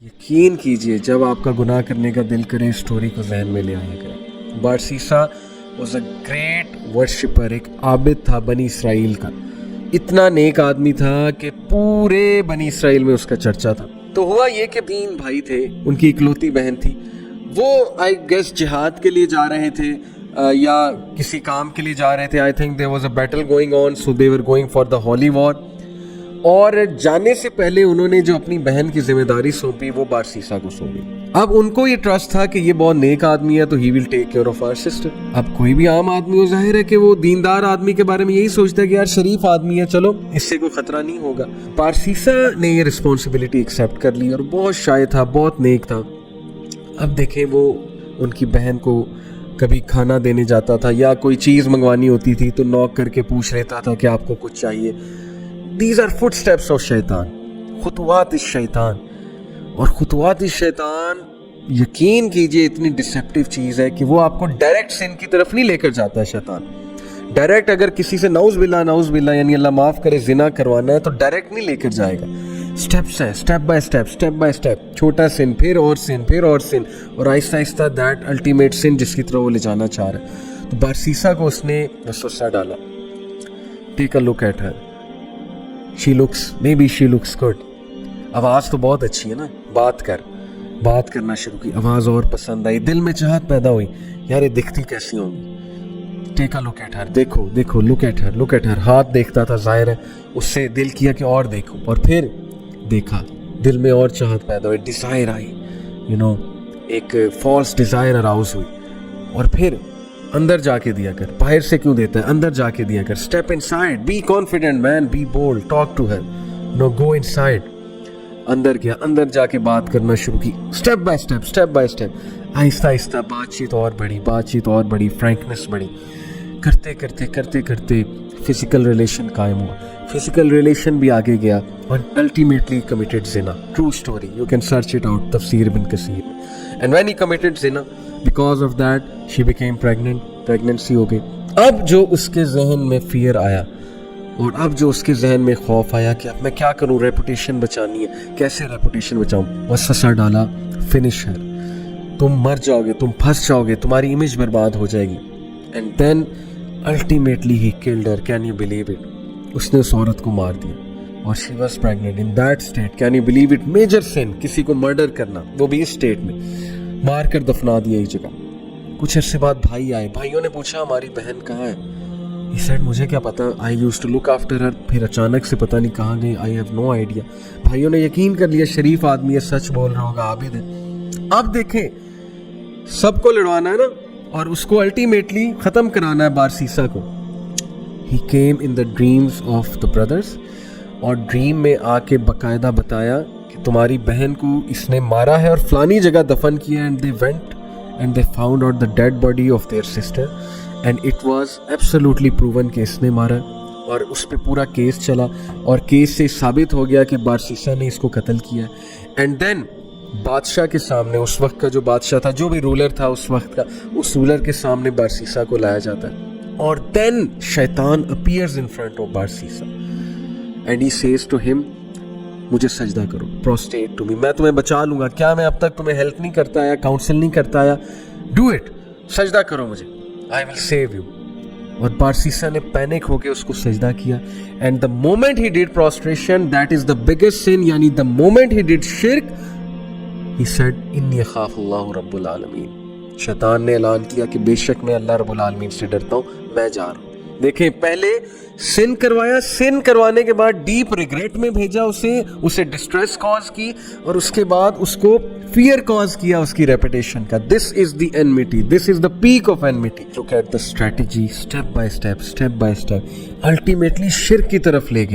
یقین کیجئے جب آپ کا گناہ کرنے کا دل کرے اسٹوری کو ذہن میں لے آیا کرے۔ بارسیسا واز اے گریٹ ورشپر، ایک عابد تھا بنی اسرائیل کا، اتنا نیک آدمی تھا کہ پورے بنی اسرائیل میں اس کا چرچا تھا۔ تو ہوا یہ کہ 3 بھائی تھے، ان کی اکلوتی بہن تھی، وہ آئی گیس جہاد کے لیے جا رہے تھے یا کسی کام کے لیے جا رہے تھے۔ I think there was a battle going on, so they were going for the holy war. اور جانے سے پہلے انہوں نے جو اپنی بہن کی ذمہ داری سونپی وہ بارسیسا کو سونپی۔ اب ان کو یہ ٹرسٹ تھا کہ یہ بہت نیک آدمی ہے تو ہی will take care of our sister. اب کوئی بھی عام آدمی ہو، ظاہر ہے کہ وہ دیندار آدمی کے بارے میں یہی سوچتا ہے کہ یار شریف آدمی ہے، چلو اس سے کوئی خطرہ نہیں ہوگا۔ بارسیسا نے یہ رسپانسبلٹی ایکسیپٹ کر لی اور بہت شائع تھا، بہت نیک تھا۔ اب دیکھیں وہ ان کی بہن کو کبھی کھانا دینے جاتا تھا یا کوئی چیز منگوانی ہوتی تھی تو نوک کر کے پوچھ لیتا تھا کہ آپ کو کچھ چاہیے۔ These are footsteps of شیطان، خطوات الشیطان۔ اور خطوات الشیطان یقین کیجئے اتنی ڈسیپٹیو چیز ہے کہ وہ آپ کو ڈائریکٹ سن کی طرف نہیں لے کر جاتا ہے۔ شیطان ڈائریکٹ اگر کسی سے نعوذ باللہ یعنی اللہ معاف کرے زنا کروانا ہے تو ڈائریکٹ نہیں لے کر جائے گا، سٹیپس ہیں، سٹیپ بائی سٹیپ، چھوٹا سن، پھر اور سن، اور آہستہ آہستہ دیٹ الٹیمیٹ سن جس کی طرف وہ لے جانا چاہ رہا ہے۔ تو بارسیسا کو اس نے وسوسہ ڈالا، take a look at her, she looks good، آواز تو بہت اچھی ہے نا، بات کرنا شروع کی، آواز اور پسند آئی، دل میں چاہت پیدا ہوئی، یار یہ دکھتی کیسی ہوں گی، ٹیک اے لک ایٹ ہر، دیکھو لک ایٹ ہر، ہاتھ دیکھتا تھا، ظاہر ہے اس سے دل کیا کہ اور دیکھو، اور پھر دیکھا، دل میں اور چاہت پیدا ہوئی، ڈیزائر آئی، ایک فالس ڈیزائر اراؤز ہوئی، اور پھر اندر جا کے دیا کر، باہر سے کیوں دیتا ہے، اندر جا کے دیا کر، step inside, be confident man, be bold, talk to her, go inside. اندر گیا، اندر جا کے بات کرنا شروع کی، اسٹیپ بائی اسٹیپ، آہستہ آہستہ بات چیت اور بڑھی، فرینکنس بڑھی، کرتے فزیکل ریلیشن قائم ہوا، فزیکل ریلیشن بھی آگے گیا، اور الٹیمیٹلی کمیٹڈ زنا، true story, you can search it out, تفسیر ابن کثیر میں۔ اینڈ وین ہی کمیٹڈ زنا، because of that she became pregnancy ہو گئی۔ اب جو اس کے ذہن میں فیئر آیا اور اب جو اس کے ذہن میں خوف آیا کہ اب میں کیا کروں، ریپوٹیشن بچانی ہے، کیسے ریپوٹیشن بچاؤں، وسوسہ ڈالا، فنش ہر، تم مر جاؤ گے، تم پھنس جاؤ گے، تمہاری امیج برباد ہو جائے گی۔ And then ultimately he killed her, can you believe it, اس نے اس عورت کو مار دیا، اور she was pregnant in that state, can you believe it, major sin, کسی کو مرڈر کرنا، وہ بھی اس اسٹیٹ میں، مار کر دفنا دیا ایک جگہ۔ کچھ عرصے بعد بھائی آئے، بھائیوں نے پوچھا ہماری بہن کہاں ہے؟ He said مجھے کیا پتا، I used to look after her، پھر اچانک سے پتہ نہیں کہاں گئی، I have no idea۔ بھائیوں نے یقین کر لیا شریف آدمی ہے، سچ بول رہا ہوگا، عابد ہے۔ اب دیکھیں سب کو لڑوانا ہے نا، اور اس کو الٹیمیٹلی ختم کرانا ہے بارسیسا کو۔ He came in the dreams of the brothers، اور ڈریم میں آ کے باقاعدہ بتایا کہ تمہاری بہن کو اس نے مارا ہے اور فلانی جگہ دفن کیا۔ And they went and they found out the dead body of their sister and it was absolutely proven کہ اس نے مارا، اور اس پہ پورا کیس چلا، اور کیس سے ثابت ہو گیا کہ بارسیسا نے اس کو قتل کیا۔ اینڈ دین بادشاہ کے سامنے، اس وقت کا جو بادشاہ تھا، جو بھی رولر تھا اس وقت کا، اس رولر کے سامنے بارسیسا کو لایا جاتا ہے، اور دین شیطان appears in front of بارسیسا and he says to him مجھے سجدہ کرو، پروسٹیٹ ٹو می، میں تمہیں بچا لوں گا، کیا میں اب تک تمہیں ہیلپ نہیں کرتا آیا، کاؤنسل نہیں کرتا آیا، ڈو اٹ، سجدہ کرو مجھے، آئی ول سیو یو۔ اور بارسیسا نے پینک ہو کے اس کو سجدہ کیا، and the moment he did prostration, that is the biggest sin, یعنی دا مومنٹ ہی ڈیڈ شرک، ہی سیڈ انی اخاف اللہ رب العالمین، شیطان نے اعلان کیا کہ بے شک میں اللہ رب العالمین سے ڈرتا ہوں، میں جا رہا ہوں۔ دیکھیں پہلے سن کروایا، سن کروانے کے بعد ڈیپ ریگریٹ میں بھیجا اسے ڈسٹریس کاز کی، اور اس کے بعد اس کو فیئر کاز کیا اس کی ریپوٹیشن کا۔ This is the enmity, this is the peak of enmity. Look at the strategy, step by step, ultimately شرک کی طرف لے گئی۔